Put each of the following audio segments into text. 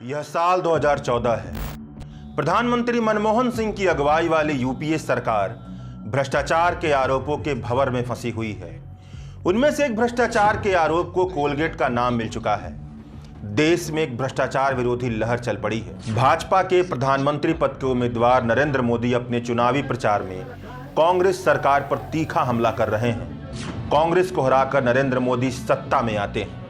यह साल 2014 है। प्रधानमंत्री मनमोहन सिंह की अगुवाई वाली यूपीए सरकार भ्रष्टाचार के आरोपों के भंवर में फंसी हुई है। उनमें से एक भ्रष्टाचार के आरोप को कोलगेट का नाम मिल चुका है। देश में एक भ्रष्टाचार विरोधी लहर चल पड़ी है। भाजपा के प्रधानमंत्री पद के उम्मीदवार नरेंद्र मोदी अपने चुनावी प्रचार में कांग्रेस सरकार पर तीखा हमला कर रहे हैं। कांग्रेस को हराकर नरेंद्र मोदी सत्ता में आते हैं।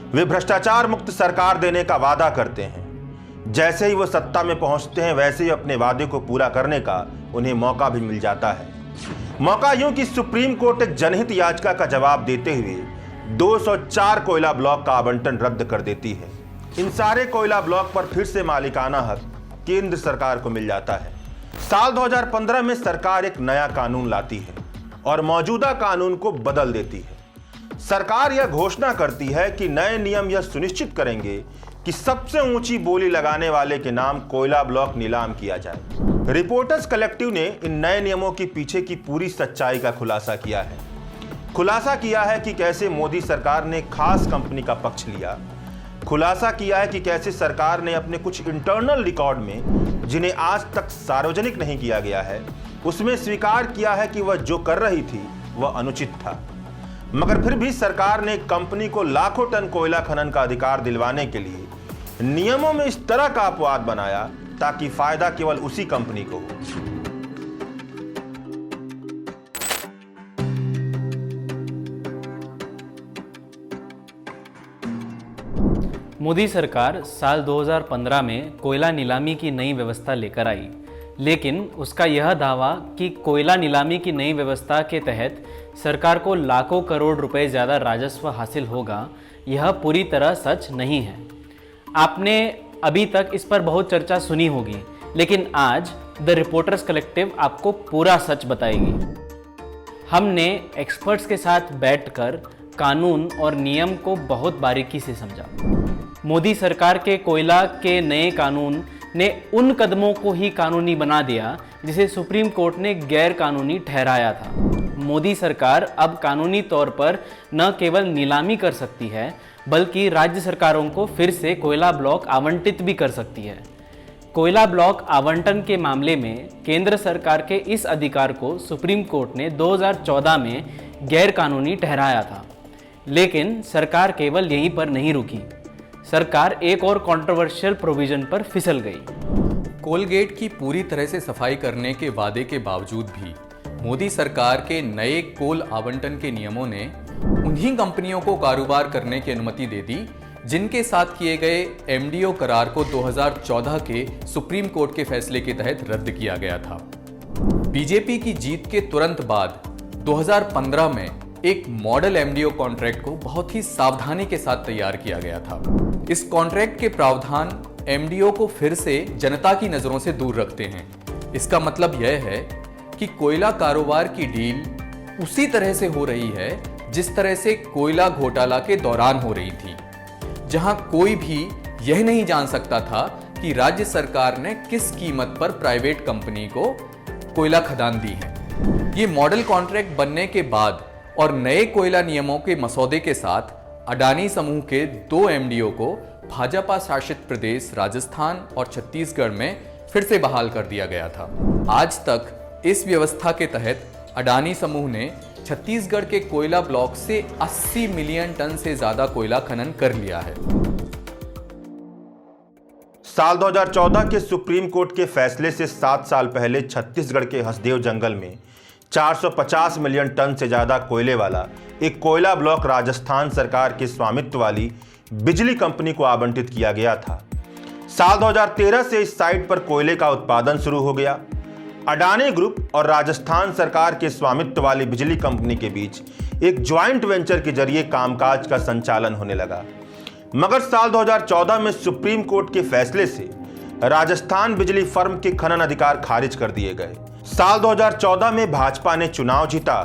वे भ्रष्टाचार मुक्त सरकार देने का वादा करते हैं। जैसे ही वो सत्ता में पहुंचते हैं वैसे ही अपने वादे को पूरा करने का उन्हें मौका भी मिल जाता है। मौका यूं कि सुप्रीम कोर्ट एक जनहित याचिका का जवाब देते हुए 204 कोयला ब्लॉक का आवंटन रद्द कर देती है। इन सारे कोयला ब्लॉक पर फिर से मालिकाना हक केंद्र सरकार को मिल जाता है। साल 2015 में सरकार एक नया कानून लाती है और मौजूदा कानून को बदल देती है। सरकार यह घोषणा करती है कि नए नियम यह सुनिश्चित करेंगे कि सबसे ऊंची बोली लगाने वाले के नाम कोयला ब्लॉक नीलाम किया जाए। रिपोर्टर्स कलेक्टिव ने इन नए नियमों के पीछे की पूरी सच्चाई का खुलासा किया है। खुलासा किया है कि कैसे मोदी सरकार ने खास कंपनी का पक्ष लिया। खुलासा किया है कि कैसे सरकार ने अपने कुछ इंटरनल रिकॉर्ड में, जिन्हें आज तक सार्वजनिक नहीं किया गया है, उसमें स्वीकार किया है कि वह जो कर रही थी वह अनुचित था। मगर फिर भी सरकार ने कंपनी को लाखों टन कोयला खनन का अधिकार दिलवाने के लिए नियमों में इस तरह का अपवाद बनाया ताकि फायदा केवल उसी कंपनी को हो। मोदी सरकार साल 2015 में कोयला नीलामी की नई व्यवस्था लेकर आई, लेकिन उसका यह दावा कि कोयला नीलामी की नई व्यवस्था के तहत सरकार को लाखों करोड़ रुपए ज़्यादा राजस्व हासिल होगा, यह पूरी तरह सच नहीं है। आपने अभी तक इस पर बहुत चर्चा सुनी होगी, लेकिन आज द रिपोर्टर्स कलेक्टिव आपको पूरा सच बताएगी। हमने एक्सपर्ट्स के साथ बैठकर कानून और नियम को बहुत बारीकी से समझा। मोदी सरकार के कोयला के नए कानून ने उन कदमों को ही कानूनी बना दिया जिसे सुप्रीम कोर्ट ने गैर कानूनी ठहराया था। मोदी सरकार अब कानूनी तौर पर न केवल नीलामी कर सकती है, बल्कि राज्य सरकारों को फिर से कोयला ब्लॉक आवंटित भी कर सकती है। कोयला ब्लॉक आवंटन के मामले में केंद्र सरकार के इस अधिकार को सुप्रीम कोर्ट ने 2014 में गैर कानूनी ठहराया था। लेकिन सरकार केवल यहीं पर नहीं रुकी। सरकार एक और कंट्रोवर्शियल प्रोविजन पर फिसल गई। कोलगेट की पूरी तरह से सफाई करने के वादे के बावजूद भी मोदी सरकार के नए कोल आवंटन के नियमों ने उन्हीं कंपनियों को कारोबार करने की अनुमति दे दी जिनके साथ किए गए एमडीओ करार को 2014 के सुप्रीम कोर्ट के फैसले के तहत रद्द किया गया था। बीजेपी की जीत के तुरंत बाद 2015 में एक मॉडल एमडीओ कॉन्ट्रैक्ट को बहुत ही सावधानी के साथ तैयार किया गया था। इस कॉन्ट्रैक्ट के प्रावधान एमडीओ को फिर से जनता की नजरों से दूर रखते हैं। इसका मतलब यह है कि कोयला कारोबार की डील उसी तरह से हो रही है जिस तरह से कोयला घोटाला के दौरान हो रही थी, जहां कोई भी यह नहीं जान सकता था कि राज्य सरकार ने किस कीमत पर प्राइवेट कंपनी को कोयला खदान दी है। ये मॉडल कॉन्ट्रैक्ट बनने के बाद और नए कोयला नियमों के मसौदे के साथ अडानी समूह के 2 एमडीओ को भाजपा शासित प्रदेश राजस्थान और छत्तीसगढ़ में फिर से बहाल कर दिया गया था। आज तक इस व्यवस्था के तहत अडानी समूह ने छत्तीसगढ़ के कोयला ब्लॉक से 80 मिलियन टन से ज्यादा कोयला खनन कर लिया है। साल 2014 के सुप्रीम कोर्ट के फैसले से 7 साल पहले छत्तीसगढ़ के हसदेव जंगल में 450 मिलियन टन से ज्यादा कोयले वाला एक कोयला ब्लॉक राजस्थान सरकार के स्वामित्व वाली बिजली कंपनी को आवंटित किया गया था। साल 2013 से इस साइट पर कोयले का उत्पादन शुरू हो गया। अडानी ग्रुप और राजस्थान सरकार के स्वामित्व वाली बिजली कंपनी के बीच एक ज्वाइंट वेंचर के जरिए कामकाज का संचालन होने लगा। मगर साल 2014 में सुप्रीम कोर्ट के फैसले से राजस्थान बिजली फर्म के खनन अधिकार खारिज कर दिए गए। साल 2014 में भाजपा ने चुनाव जीता,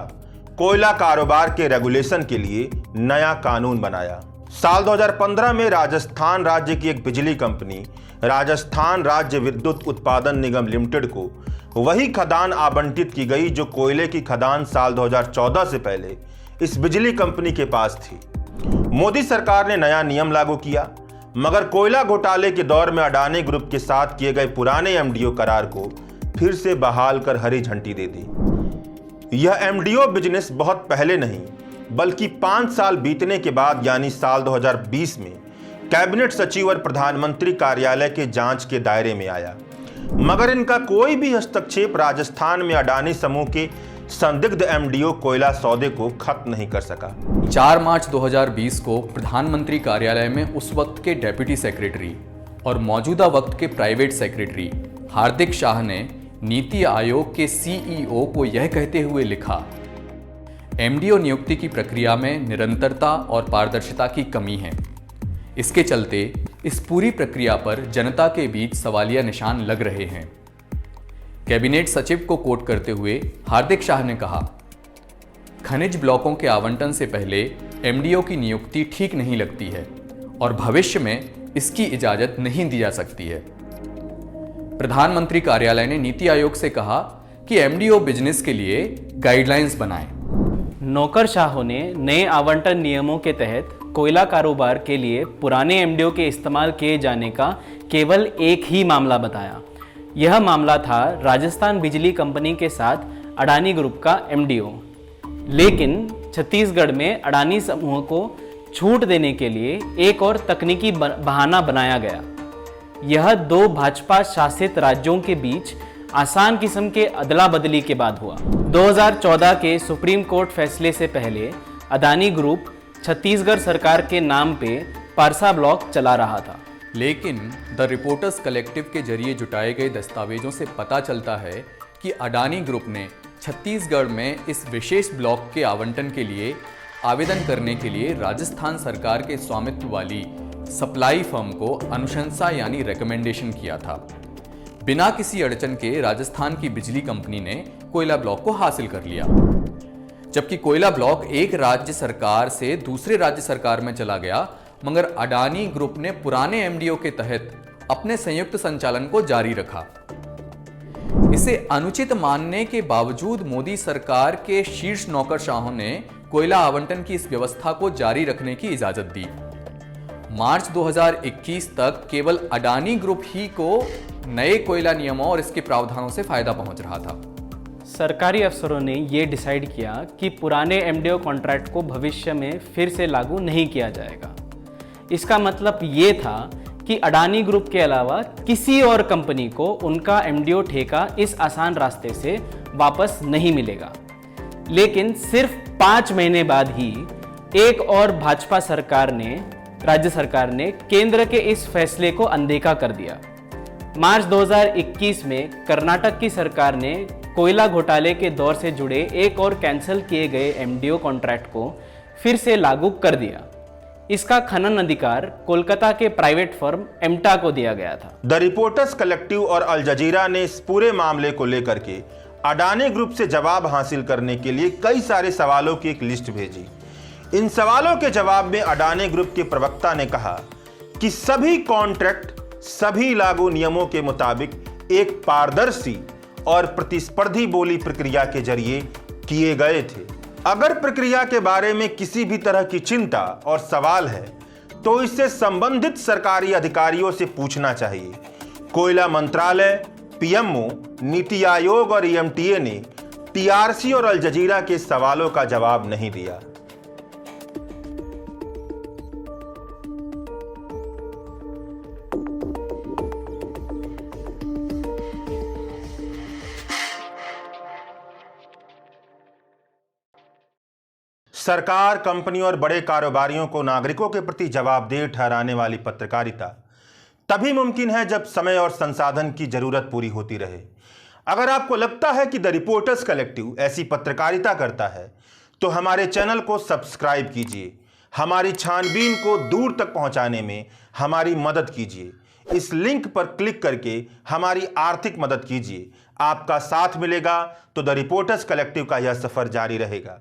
कोयला कारोबार के रेगुलेशन के लिए नया कानून बनाया। साल 2015 में राजस्थान राज्य की एक बिजली कंपनी राजस्थान राज्य विद्युत उत्पादन निगम लिमिटेड को वही खदान आवंटित की गई जो कोयले की खदान साल 2014 से पहले इस बिजली कंपनी के पास थी। मोदी सरकार ने नया नियम लागू किया। मगर कोयला घोटाले के दौर में अडानी ग्रुप के साथ किए गए पुराने एमडीओ करार को फिर से बहाल कर हरी झंडी दे दी। यह एमडीओ बिजनेस बहुत पहले नहीं बल्कि 5 साल बीतने के बाद यानी साल 2020 में कैबिनेट सचिव और प्रधानमंत्री कार्यालय के जांच के दायरे में आया, मगर इनका कोई भी हस्तक्षेप राजस्थान में अडानी समूह के संदिग्ध एमडीओ कोयला सौदे को खत्म नहीं कर सका। 4 मार्च 2020 को प्रधानमंत्री कार्यालय में उस वक्त के डेप्यूटी सेक्रेटरी और मौजूदा वक्त के प्राइवेट सेक्रेटरी हार्दिक शाह ने नीति आयोग के सीईओ को यह कहते हुए लिखा, एमडीओ नियुक्ति की प्रक्रिया में निरंतरता और पारदर्शिता की कमी है। इसके चलते इस पूरी प्रक्रिया पर जनता के बीच सवालिया निशान लग रहे हैं। कैबिनेट सचिव को कोट करते हुए हार्दिक शाह ने कहा, खनिज ब्लॉकों के आवंटन से पहले एमडीओ की नियुक्ति ठीक नहीं लगती है और भविष्य में इसकी इजाजत नहीं दी जा सकती है। प्रधानमंत्री कार्यालय ने नीति आयोग से कहा कि एमडीओ बिजनेस के लिए गाइडलाइंस बनाएं। नौकरशाहों ने नए आवंटन नियमों के तहत कोयला कारोबार के लिए पुराने एमडीओ के इस्तेमाल किए जाने का केवल एक ही मामला बताया। यह मामला था राजस्थान बिजली कंपनी के साथ अडानी ग्रुप का एमडीओ। लेकिन छत्तीसगढ़ में अडानी समूह को छूट देने के लिए एक और तकनीकी बहाना बनाया गया। यह 2 भाजपा शासित राज्यों के बीच आसान किस्म के अदला बदली के बाद हुआ। 2014 के सुप्रीम कोर्ट फैसले से पहले अडानी ग्रुप छत्तीसगढ़ सरकार के नाम पे पारसा ब्लॉक चला रहा था। लेकिन द रिपोर्टर्स कलेक्टिव के जरिए जुटाए गए दस्तावेजों से पता चलता है कि अडानी ग्रुप ने छत्तीसगढ़ में इस विशेष ब्लॉक के आवंटन के लिए आवेदन करने के लिए राजस्थान सरकार के स्वामित्व वाली सप्लाई फर्म को अनुशंसा यानी रिकमेंडेशन किया था। बिना किसी अड़चन के राजस्थान की बिजली कंपनी ने कोयला ब्लॉक को हासिल कर लिया, जबकि कोयला ब्लॉक एक राज्य सरकार से दूसरे राज्य सरकार में चला गया, मगर अडानी ग्रुप ने पुराने एमडीओ के तहत अपने संयुक्त संचालन को जारी रखा। इसे अनुचित मानने के बावजूद मोदी सरकार के शीर्ष नौकरशाहों ने कोयला आवंटन की इस व्यवस्था को जारी रखने की इजाजत दी। मार्च 2021 तक केवल अडानी ग्रुप ही को नए कोयला नियमों और इसके प्रावधानों से फायदा पहुंच रहा था। सरकारी अफसरों ने यह डिसाइड किया कि पुराने एमडीओ कॉन्ट्रैक्ट को भविष्य में फिर से लागू नहीं किया जाएगा। इसका मतलब ये था कि अडानी ग्रुप के अलावा किसी और कंपनी को उनका एमडीओ ठेका इस आसान रास्ते से वापस नहीं मिलेगा। लेकिन सिर्फ 5 महीने बाद ही एक और भाजपा राज्य सरकार ने केंद्र के इस फैसले को अनदेखा कर दिया। मार्च 2021 में कर्नाटक की सरकार ने कोयला घोटाले के दौर से जुड़े एक और कैंसिल किए गए एमडीओ कॉन्ट्रैक्ट को फिर से लागू कर दिया। इसका खनन अधिकार कोलकाता के प्राइवेट फर्म एम्टा को दिया गया था। द रिपोर्टर्स कलेक्टिव और अल जजीरा ने इस पूरे मामले को लेकर के अडानी ग्रुप से जवाब हासिल करने के लिए कई सारे सवालों की एक लिस्ट भेजी। इन सवालों के जवाब में अडानी ग्रुप के प्रवक्ता ने कहा कि सभी कॉन्ट्रैक्ट सभी लागू नियमों के मुताबिक एक पारदर्शी और प्रतिस्पर्धी बोली प्रक्रिया के जरिए किए गए थे। अगर प्रक्रिया के बारे में किसी भी तरह की चिंता और सवाल है तो इससे संबंधित सरकारी अधिकारियों से पूछना चाहिए। कोयला मंत्रालय, पीएमओ, नीति आयोग और ईएमटीए ने टीआरसी और अल जजीरा के सवालों का जवाब नहीं दिया। सरकार, कंपनी और बड़े कारोबारियों को नागरिकों के प्रति जवाबदेह ठहराने वाली पत्रकारिता तभी मुमकिन है जब समय और संसाधन की जरूरत पूरी होती रहे। अगर आपको लगता है कि द रिपोर्टर्स कलेक्टिव ऐसी पत्रकारिता करता है तो हमारे चैनल को सब्सक्राइब कीजिए, हमारी छानबीन को दूर तक पहुंचाने में हमारी मदद कीजिए। इस लिंक पर क्लिक करके हमारी आर्थिक मदद कीजिए। आपका साथ मिलेगा तो द रिपोर्टर्स कलेक्टिव का यह सफर जारी रहेगा।